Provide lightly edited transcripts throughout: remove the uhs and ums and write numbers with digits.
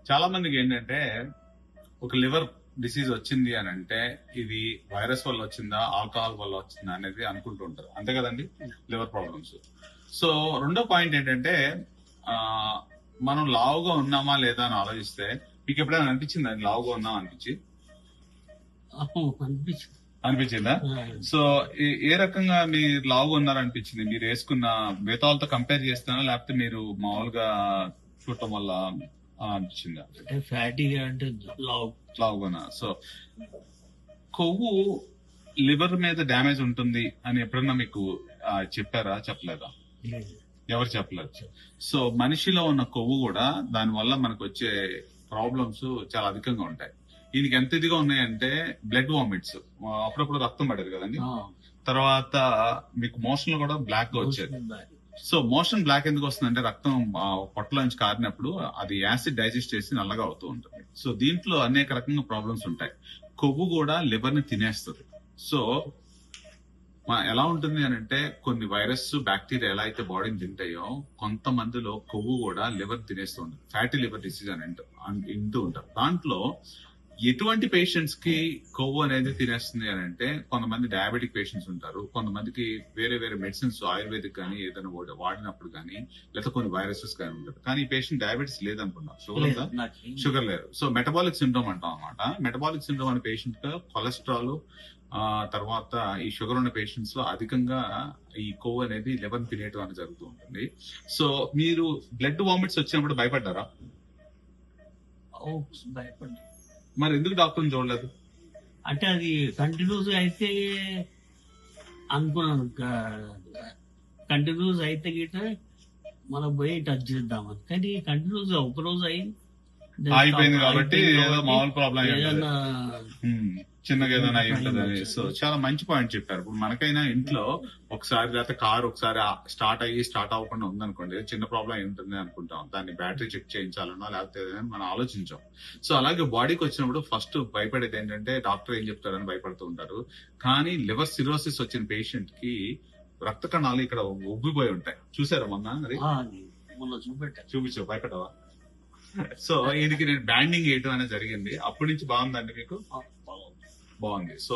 చాలా మందికి ఏంటంటే ఒక లివర్ డిసీజ్ వచ్చింది అని అంటే ఇది వైరస్ వల్ల వచ్చిందా ఆల్కహాల్ వల్ల వచ్చిందా అనేది అనుకుంటూ ఉంటారు, అంతే కదండి, లివర్ ప్రాబ్లమ్స్. సో రెండో పాయింట్ ఏంటంటే ఆ మనం లావుగా ఉన్నామా లేదా అని ఆలోచిస్తే మీకు ఎప్పుడైనా అనిపించిందా లావుగా ఉన్నాం అనిపించిందా? సో ఏ రకంగా మీరు లావుగా ఉన్నారనిపించింది? మీరు వేసుకున్న మిగతా వాళ్ళతో కంపేర్ చేస్తానా లేకపోతే మీరు మామూలుగా చూడటం వల్ల అనిపించిందా? ఫ్యాటీగా అంటే లావుగా. సో కొవ్వు లివర్ మీద డ్యామేజ్ ఉంటుంది అని ఎప్పుడన్నా మీకు చెప్పారా, చెప్పలేదా? ఎవరు చెప్పలేదు. సో మనిషిలో ఉన్న కొవ్వు కూడా దాని వల్ల మనకు వచ్చే ప్రాబ్లమ్స్ చాలా అధికంగా ఉంటాయి. దీనికి ఎంత ఇదిగా ఉన్నాయంటే బ్లడ్ వామిట్స్, అప్పుడప్పుడు రక్తం పడేది కదండి, తర్వాత మీకు మోషన్ కూడా బ్లాక్ గా వచ్చేది. సో మోషన్ బ్లాక్ ఎందుకు వస్తుందంటే రక్తం పొట్టలో నుంచి కారినప్పుడు అది యాసిడ్ డైజెస్ట్ చేసి నల్లగా అవుతూ ఉంటుంది. సో దీంట్లో అనేక రకంగా ప్రాబ్లమ్స్ ఉంటాయి. కొవ్వు కూడా లివర్ ని తినేస్తుంది. సో ఎలా ఉంటుంది అని అంటే కొన్ని వైరస్ బ్యాక్టీరియా ఎలా అయితే బాడీని తింటాయో కొంతమందిలో కొవ్వు కూడా లివర్ తినేస్తూ ఉంటుంది. ఫ్యాటీ లివర్ డిసీజ్ అని వింటూ ఉంటారు. దాంట్లో ఎటువంటి పేషెంట్స్ కి కొవ్వు అనేది తినేస్తుంది అని అంటే కొంతమంది డయాబెటిక్ పేషెంట్స్ ఉంటారు, కొంతమందికి వేరే వేరే మెడిసిన్స్ ఆయుర్వేదిక్ కానీ ఏదైనా వాడినప్పుడు కానీ లేదా కొన్ని వైరసెస్ కానీ ఉంటారు. కానీ ఈ పేషెంట్ డయాబెటీస్ లేదనుకున్నాం, షుగర్ లేదు. సో మెటబాలిక్ సిండ్రోమ్ అంటాం అనమాట. మెటబాలిక్ సిండ్రోమ్ అనే పేషెంట్ గా కొలెస్ట్రాల్ తర్వాత ఈ షుగర్ ఉన్న పేషెంట్స్ లో అధికంగా ఈ కొవ్వు అనేది లివర్ తినేయడం అనేది జరుగుతూ ఉంటుంది. సో మీరు బ్లడ్ వామిట్స్ వచ్చినప్పుడు భయపడ్డారా? మరి ఎందుకు డాక్టర్ని చూడలేదు? అంటే అది కంటిన్యూస్ అయితే అనుకున్నాను, కంటిన్యూస్ అయితే గిట్ట మనం పోయి టచ్ చేద్దామని. కానీ కంటిన్యూస్ ఒక రోజు అయిపోయింది కాబట్టి ఏదో మామూలు ప్రాబ్లం చిన్నగా ఏదైనా అయి ఉంటుందని. సో చాలా మంచి పాయింట్ చెప్పారు. ఇప్పుడు మనకైనా ఇంట్లో ఒకసారి లేకపోతే కారు ఒకసారి స్టార్ట్ అవ్వకుండా ఉందనుకోండి, చిన్న ప్రాబ్లం అయి ఉంటుంది అనుకుంటాం, దాన్ని బ్యాటరీ చెక్ చేయించాలన్నా లేకపోతే మనం ఆలోచించాం. సో అలాగే బాడీకి వచ్చినప్పుడు ఫస్ట్ భయపడేది ఏంటంటే డాక్టర్ ఏం చెప్తారని భయపడుతూ ఉంటారు. కానీ లివర్ సిరోసిస్ వచ్చిన పేషెంట్ కి రక్త కణాలు ఇక్కడ ఉబ్బిపోయి ఉంటాయి. చూసారా మొన్న? అది చూపించావు, భయపడవా? సో దీనికి నేను బ్యాండింగ్ వేయడం అనేది జరిగింది. అప్పటి నుంచి బాగుందండి మీకు? బాగుంది. సో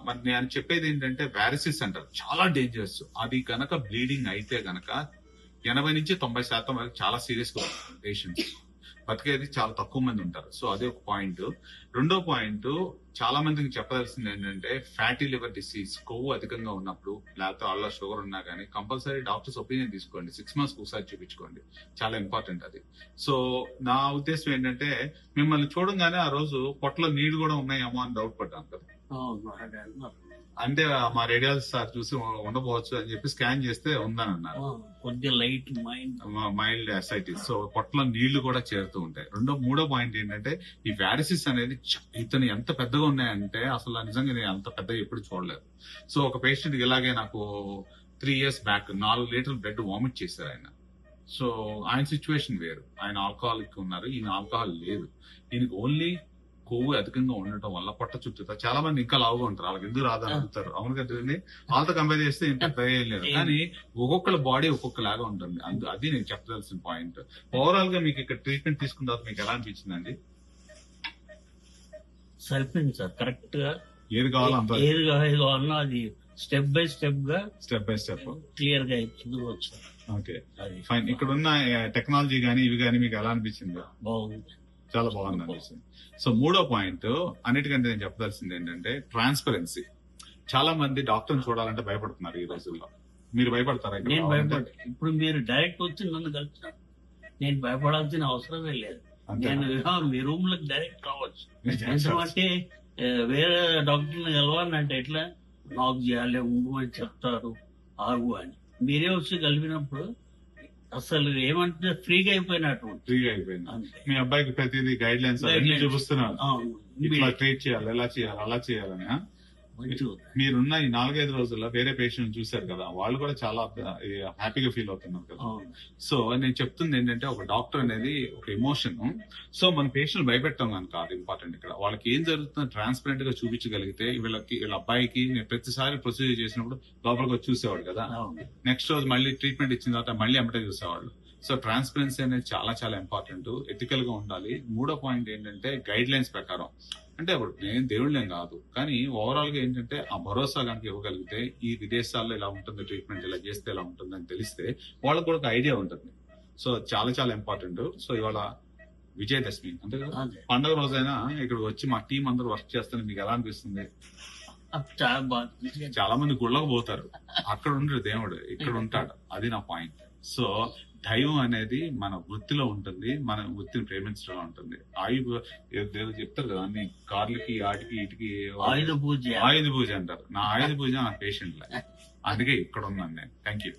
మరి నేను చెప్పేది ఏంటంటే వారిసిస్ అంటారు, చాలా డేంజరస్. అది కనుక బ్లీడింగ్ అయితే గనక 80 నుంచి 90% వరకు చాలా సీరియస్ గా పేషెంట్స్ బతికేది చాలా తక్కువ మంది ఉంటారు. సో అదే ఒక పాయింట్. రెండో పాయింట్, చాలా మందికి చెప్పదలసింది ఏంటంటే ఫ్యాటీ లివర్ డిసీజ్, కొవ్వు అధికంగా ఉన్నప్పుడు లేకపోతే వాళ్ళ షుగర్ ఉన్నా కానీ కంపల్సరీ డాక్టర్స్ ఒపీనియన్ తీసుకోండి. 6 months ఒకసారి చూపించుకోండి, చాలా ఇంపార్టెంట్ అది. సో నా ఉద్దేశం ఏంటంటే మిమ్మల్ని చూడంగానే ఆ రోజు పొట్టలో నీళ్లు కూడా ఉన్నాయేమో అని డౌట్ పడ్డాను కదా. అంటే మా రేడియాలజీ సార్ చూసి ఉండబోవచ్చు అని చెప్పి స్కాన్ చేస్తే ఉందని అన్నారు, కొద్దిగా లైట్ మైల్డ్ అసైటిస్. సో పొట్టలో నీళ్లు కూడా చేరుతూ ఉంటాయి. మూడో పాయింట్ ఏంటంటే ఈ వారిసిస్ అనేది ఇతను ఎంత పెద్దగా ఉన్నాయంటే అసలు నిజంగా నేను అంత పెద్దగా ఎప్పుడు చూడలేదు. సో ఒక పేషెంట్ ఇలాగే నాకు 3 years బ్యాక్ 4 లీటర్లు బ్లడ్ వామిట్ చేశారు ఆయన. సో ఆయన సిచ్యువేషన్ వేరు, ఆయన ఆల్కహాలిక్ ఉన్నారు, ఈయన ఆల్కహాల్ లేదు. ఈయనకి ఓన్లీ కొవ్వు అధికంగా ఉండటం వల్ల పొట్ట చుట్టూ చాలా మంది ఇంకా లావుగా ఉంటారు, వాళ్ళకి ఎందుకు రాదని అడుగుతారు. అవును కదండి, వాళ్ళతో కంపేర్ చేస్తే ఇంత ఏం లేదు. కానీ ఒక్కొక్కళ్ళ బాడీ ఒక్కొక్కలాగా ఉంటుంది. అది నేను చెప్పదలసిన పాయింట్. ఓవరాల్ గా మీకు ఇక్కడ ట్రీట్మెంట్ తీసుకున్న తర్వాత మీకు ఎలా అనిపించిందండి? సరిపోయింది సార్, కరెక్ట్ గా ఏది కావాలో ఏది కావాలన్నా అది స్టెప్ బై స్టెప్ క్లియర్ గా చదువుకోవచ్చు. Okay, fine. ఇక్కడ ఉన్న టెక్నాలజీ గానీ ఇవి గానీ మీకు ఎలా అనిపించింది? బాగుంది, చాలా బాగుంది అనిపిస్తుంది. సో మూడో పాయింట్, అన్నిటికంటే నేను చెప్పదలసింది ఏంటంటే ట్రాన్స్పరెన్సీ. చాలా మంది డాక్టర్ని చూడాలంటే భయపడుతున్నారు ఈ రోజుల్లో. మీరు భయపడతారా? నేను భయపడతాను. ఇప్పుడు మీరు డైరెక్ట్ వచ్చి నన్ను కలిసిన నేను భయపడాల్సిన అవసరమే లేదు. నేను మీ రూమ్ లోకి డైరెక్ట్ రావచ్చు. ఎందుకంటే వేరే డాక్టర్ని కలవాలంటే ఎట్లా నాకు చేయాలి ఉండు అని చెప్తారు, ఆగు అని. మీరే వచ్చి కలిపినప్పుడు అసలు ఏమంటే ఫ్రీగా అయిపోయినట్టు. మీ అబ్బాయికి ప్రతిదీ గైడ్ లైన్స్ చూపిస్తున్నారు, ఇట్లా ట్రీట్ చేయాలి, ఎలా చేయాలి, అలా చేయాలని. మీరున్న ఈ 4-5 రోజుల్లో వేరే పేషెంట్ చూశారు కదా, వాళ్ళు కూడా చాలా హ్యాపీగా ఫీల్ అవుతున్నారు కదా. సో నేను చెప్తుంది ఏంటంటే ఒక డాక్టర్ అనేది ఒక ఎమోషన్. సో మన పేషెంట్ భయపెట్టడం కనుక అది ఇంపార్టెంట్. ఇక్కడ వాళ్ళకి ఏం జరుగుతుందో ట్రాన్స్పరెంట్ గా చూపించగలిగితే వీళ్ళ అబ్బాయికి నేను ప్రతిసారి ప్రొసీజర్ చేసినప్పుడు లోపలికి వచ్చి చూసేవాడు కదా, నెక్స్ట్ రోజు మళ్ళీ ట్రీట్మెంట్ ఇచ్చిన తర్వాత మళ్ళీ ఎమ్మటే చూసేవాళ్ళు. సో ట్రాన్స్పరెన్సీ అనేది చాలా చాలా ఇంపార్టెంట్, ఎథికల్ గా ఉండాలి. మూడో పాయింట్ ఏంటంటే గైడ్ లైన్స్ ప్రకారం, అంటే ఇప్పుడు నేను దేవుళ్ళేం కాదు, కానీ ఓవరాల్ గా ఏంటంటే ఆ భరోసా కనుక ఇవ్వగలిగితే ఈ విదేశాల్లో ఇలా ఉంటుంది ట్రీట్మెంట్, ఇలా చేస్తే ఇలా ఉంటుంది అని తెలిస్తే వాళ్ళకు కూడా ఒక ఐడియా ఉంటుంది. సో చాలా చాలా ఇంపార్టెంట్. సో ఇవాళ విజయదశమి అంతే కదా, అదే. పండుగ రోజైనా ఇక్కడికి వచ్చి మా టీం అందరూ వర్క్ చేస్తాను, మీకు ఎలా అనిపిస్తుంది? చాలా బాగుంది. చాలా మంది గుళ్ళకు పోతారు, అక్కడ ఉండడు దేవుడు, ఇక్కడ ఉంటాడు. అది నా పాయింట్. సో దైవం అనేది మన వృత్తిలో ఉంటుంది, మన వృత్తిని ప్రేమించడంలో ఉంటుంది. ఏదో చెప్తారు కదా అన్ని కార్లకి ఆటికి ఇటుకి ఆయుధ పూజ. ఆయుధ పూజ అంటారు. నా ఆయుధ పూజ నా పేషెంట్ అందుకే ఇక్కడ ఉన్నాను నేను. Thank you.